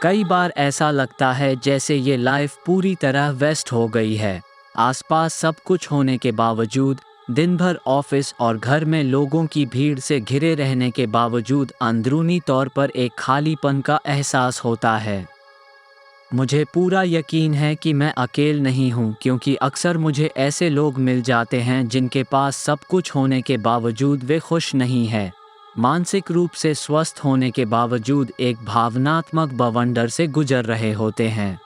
कई बार ऐसा लगता है जैसे ये लाइफ पूरी तरह वेस्ट हो गई है। आसपास सब कुछ होने के बावजूद, दिन भर ऑफिस और घर में लोगों की भीड़ से घिरे रहने के बावजूद अंदरूनी तौर पर एक खालीपन का एहसास होता है। मुझे पूरा यकीन है कि मैं अकेल नहीं हूँ, क्योंकि अक्सर मुझे ऐसे लोग मिल जाते हैं जिनके पास सब कुछ होने के बावजूद वे खुश नहीं हैं। मानसिक रूप से स्वस्थ होने के बावजूद एक भावनात्मक बवंडर से गुजर रहे होते हैं।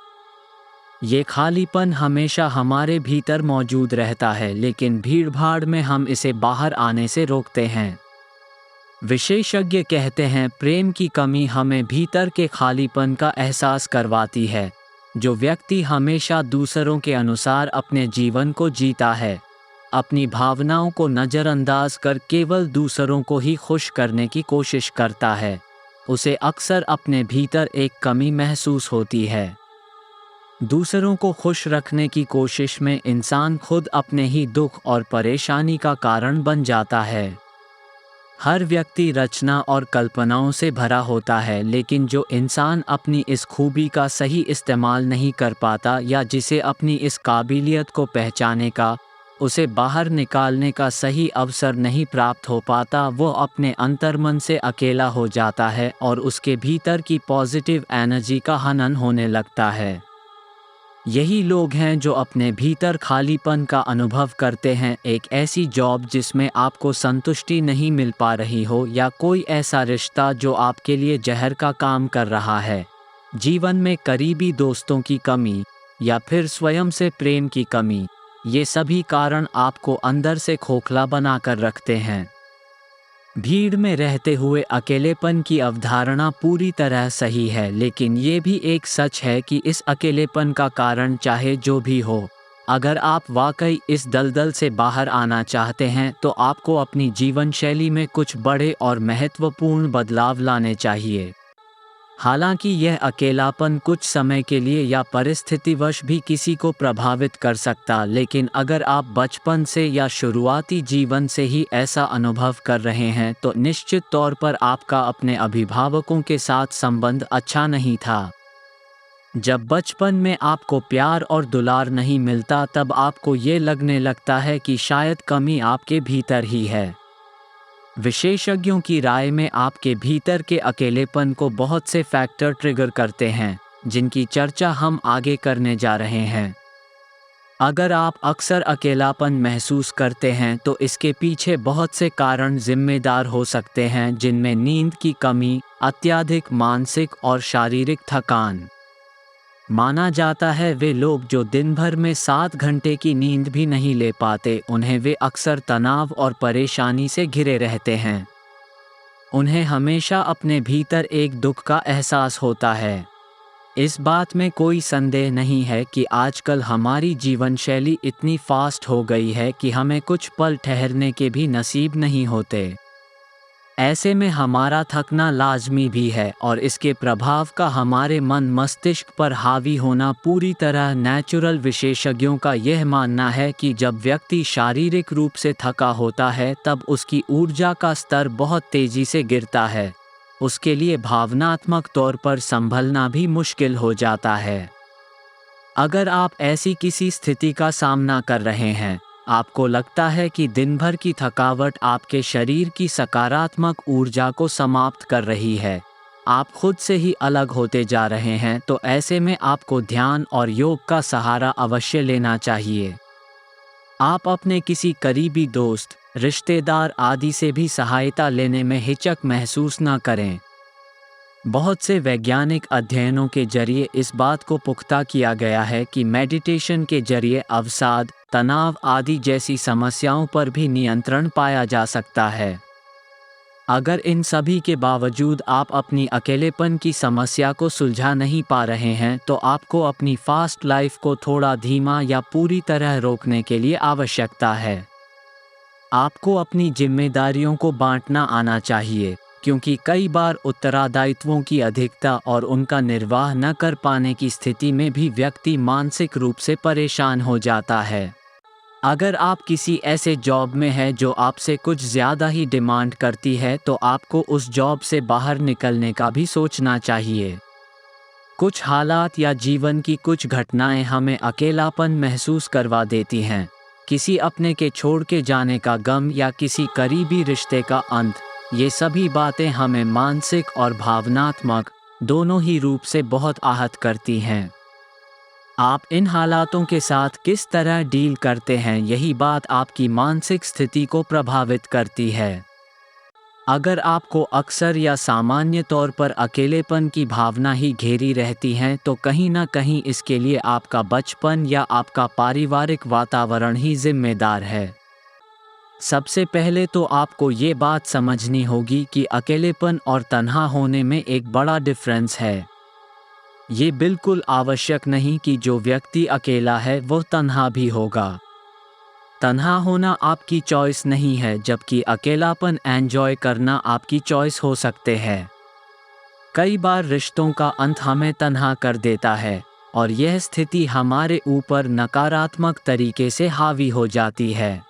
ये खालीपन हमेशा हमारे भीतर मौजूद रहता है, लेकिन भीड़-भाड़ में हम इसे बाहर आने से रोकते हैं। विशेषज्ञ कहते हैं, प्रेम की कमी हमें भीतर के खालीपन का एहसास करवाती है। जो व्यक्ति हमेशा दूसरों के अनुसार अपने जीवन को जीता है, अपनी भावनाओं को नज़रअंदाज कर केवल दूसरों को ही खुश करने की कोशिश करता है, उसे अक्सर अपने भीतर एक कमी महसूस होती है। दूसरों को खुश रखने की कोशिश में इंसान खुद अपने ही दुख और परेशानी का कारण बन जाता है। हर व्यक्ति रचना और कल्पनाओं से भरा होता है, लेकिन जो इंसान अपनी इस खूबी का सही इस्तेमाल नहीं कर पाता या जिसे अपनी इस काबिलियत को पहचानने का, उसे बाहर निकालने का सही अवसर नहीं प्राप्त हो पाता, वो अपने अंतर्मन से अकेला हो जाता है और उसके भीतर की पॉजिटिव एनर्जी का हनन होने लगता है। यही लोग हैं जो अपने भीतर खालीपन का अनुभव करते हैं, एक ऐसी जॉब जिसमें आपको संतुष्टि नहीं मिल पा रही हो, या कोई ऐसा रिश्ता जो आपके लिए जहर का काम कर रहा है, जीवन में करीबी दोस्तों की कमी, या फिर स्वयं से प्रेम की कमी। ये सभी कारण आपको अंदर से खोखला बनाकर रखते हैं। भीड़ में रहते हुए अकेलेपन की अवधारणा पूरी तरह सही है, लेकिन ये भी एक सच है कि इस अकेलेपन का कारण चाहे जो भी हो, अगर आप वाकई इस दलदल से बाहर आना चाहते हैं तो आपको अपनी जीवन शैली में कुछ बड़े और महत्वपूर्ण बदलाव लाने चाहिए। हालांकि यह अकेलापन कुछ समय के लिए या परिस्थितिवश भी किसी को प्रभावित कर सकता, लेकिन अगर आप बचपन से या शुरुआती जीवन से ही ऐसा अनुभव कर रहे हैं तो निश्चित तौर पर आपका अपने अभिभावकों के साथ संबंध अच्छा नहीं था। जब बचपन में आपको प्यार और दुलार नहीं मिलता, तब आपको ये लगने लगता है कि शायद कमी आपके भीतर ही है। विशेषज्ञों की राय में आपके भीतर के अकेलेपन को बहुत से फैक्टर ट्रिगर करते हैं, जिनकी चर्चा हम आगे करने जा रहे हैं। अगर आप अक्सर अकेलापन महसूस करते हैं तो इसके पीछे बहुत से कारण जिम्मेदार हो सकते हैं, जिनमें नींद की कमी, अत्यधिक मानसिक और शारीरिक थकान। माना जाता है वे लोग जो दिन भर में 7 घंटे की नींद भी नहीं ले पाते, उन्हें वे अक्सर तनाव और परेशानी से घिरे रहते हैं। उन्हें हमेशा अपने भीतर एक दुख का एहसास होता है। इस बात में कोई संदेह नहीं है कि आजकल हमारी जीवन शैली इतनी फास्ट हो गई है कि हमें कुछ पल ठहरने के भी नसीब नहीं होते। ऐसे में हमारा थकना लाजमी भी है, और इसके प्रभाव का हमारे मन मस्तिष्क पर हावी होना पूरी तरह नेचुरल। विशेषज्ञों का यह मानना है कि जब व्यक्ति शारीरिक रूप से थका होता है तब उसकी ऊर्जा का स्तर बहुत तेजी से गिरता है। उसके लिए भावनात्मक तौर पर संभलना भी मुश्किल हो जाता है। अगर आप ऐसी किसी स्थिति का सामना कर रहे हैं, आपको लगता है कि दिन भर की थकावट आपके शरीर की सकारात्मक ऊर्जा को समाप्त कर रही है, आप खुद से ही अलग होते जा रहे हैं, तो ऐसे में आपको ध्यान और योग का सहारा अवश्य लेना चाहिए। आप अपने किसी करीबी दोस्त, रिश्तेदार आदि से भी सहायता लेने में हिचक महसूस न करें। बहुत से वैज्ञानिक अध्ययनों के जरिए इस बात को पुख्ता किया गया है कि मेडिटेशन के जरिए अवसाद, तनाव आदि जैसी समस्याओं पर भी नियंत्रण पाया जा सकता है। अगर इन सभी के बावजूद आप अपनी अकेलेपन की समस्या को सुलझा नहीं पा रहे हैं, तो आपको अपनी फास्ट लाइफ को थोड़ा धीमा या पूरी तरह रोकने के लिए आवश्यकता है। आपको अपनी जिम्मेदारियों को बांटना आना चाहिए, क्योंकि कई बार उत्तरदायित्वों की अधिकता और उनका निर्वाह न कर पाने की स्थिति में भी व्यक्ति मानसिक रूप से परेशान हो जाता है। अगर आप किसी ऐसे जॉब में हैं जो आपसे कुछ ज़्यादा ही डिमांड करती है, तो आपको उस जॉब से बाहर निकलने का भी सोचना चाहिए। कुछ हालात या जीवन की कुछ घटनाएं हमें अकेलापन महसूस करवा देती हैं। किसी अपने के छोड़ के जाने का गम या किसी करीबी रिश्ते का अंत, ये सभी बातें हमें मानसिक और भावनात्मक दोनों ही रूप से बहुत आहत करती हैं। आप इन हालातों के साथ किस तरह डील करते हैं, यही बात आपकी मानसिक स्थिति को प्रभावित करती है। अगर आपको अक्सर या सामान्य तौर पर अकेलेपन की भावना ही घेरी रहती है, तो कहीं ना कहीं इसके लिए आपका बचपन या आपका पारिवारिक वातावरण ही जिम्मेदार है। सबसे पहले तो आपको ये बात समझनी होगी कि अकेलेपन और तन्हा होने में एक बड़ा डिफरेंस है। ये बिल्कुल आवश्यक नहीं कि जो व्यक्ति अकेला है वो तन्हा भी होगा। तन्हा होना आपकी चॉइस नहीं है, जबकि अकेलापन एंजॉय करना आपकी चॉइस हो सकते हैं। कई बार रिश्तों का अंत हमें तन्हा कर देता है और यह स्थिति हमारे ऊपर नकारात्मक तरीके से हावी हो जाती है।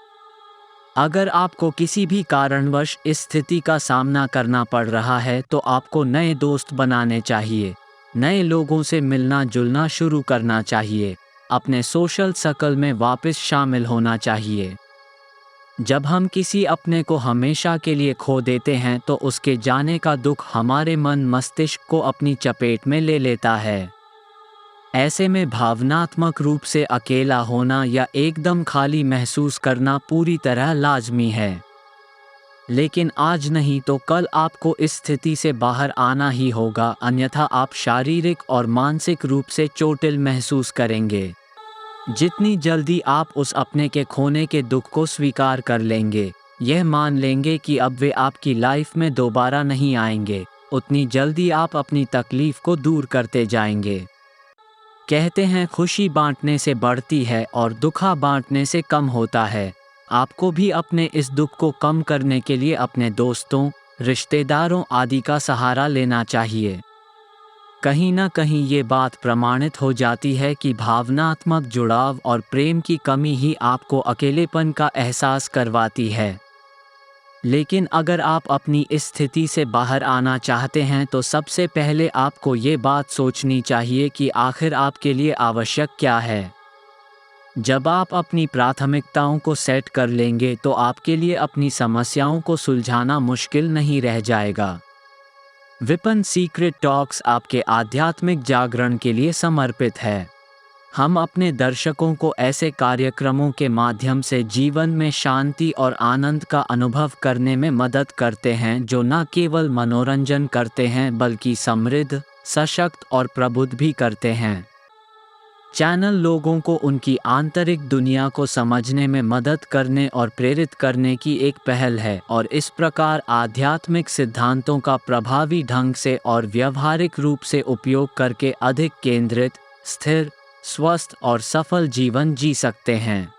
अगर आपको किसी भी कारणवश इस स्थिति का सामना करना पड़ रहा है, तो आपको नए दोस्त बनाने चाहिए, नए लोगों से मिलना जुलना शुरू करना चाहिए, अपने सोशल सर्कल में वापस शामिल होना चाहिए। जब हम किसी अपने को हमेशा के लिए खो देते हैं, तो उसके जाने का दुख हमारे मन मस्तिष्क को अपनी चपेट में ले लेता है। ऐसे में भावनात्मक रूप से अकेला होना या एकदम खाली महसूस करना पूरी तरह लाजमी है। लेकिन आज नहीं तो कल आपको इस स्थिति से बाहर आना ही होगा, अन्यथा आप शारीरिक और मानसिक रूप से चोटिल महसूस करेंगे। जितनी जल्दी आप उस अपने के खोने के दुख को स्वीकार कर लेंगे, यह मान लेंगे कि अब वे आपकी लाइफ में दोबारा नहीं आएंगे, उतनी जल्दी आप अपनी तकलीफ को दूर करते जाएंगे। कहते हैं खुशी बांटने से बढ़ती है और दुखा बांटने से कम होता है। आपको भी अपने इस दुख को कम करने के लिए अपने दोस्तों, रिश्तेदारों आदि का सहारा लेना चाहिए। कहीं ना कहीं ये बात प्रमाणित हो जाती है कि भावनात्मक जुड़ाव और प्रेम की कमी ही आपको अकेलेपन का एहसास करवाती है। लेकिन अगर आप अपनी इस स्थिति से बाहर आना चाहते हैं, तो सबसे पहले आपको ये बात सोचनी चाहिए कि आखिर आपके लिए आवश्यक क्या है। जब आप अपनी प्राथमिकताओं को सेट कर लेंगे, तो आपके लिए अपनी समस्याओं को सुलझाना मुश्किल नहीं रह जाएगा। विपन सीक्रेट टॉक्स आपके आध्यात्मिक जागरण के लिए समर्पित है। हम अपने दर्शकों को ऐसे कार्यक्रमों के माध्यम से जीवन में शांति और आनंद का अनुभव करने में मदद करते हैं, जो न केवल मनोरंजन करते हैं बल्कि समृद्ध, सशक्त और प्रबुद्ध भी करते हैं। चैनल लोगों को उनकी आंतरिक दुनिया को समझने में मदद करने और प्रेरित करने की एक पहल है, और इस प्रकार आध्यात्मिक सिद्धांतों का प्रभावी ढंग से और व्यावहारिक रूप से उपयोग करके अधिक केंद्रित, स्थिर, स्वस्थ और सफल जीवन जी सकते हैं।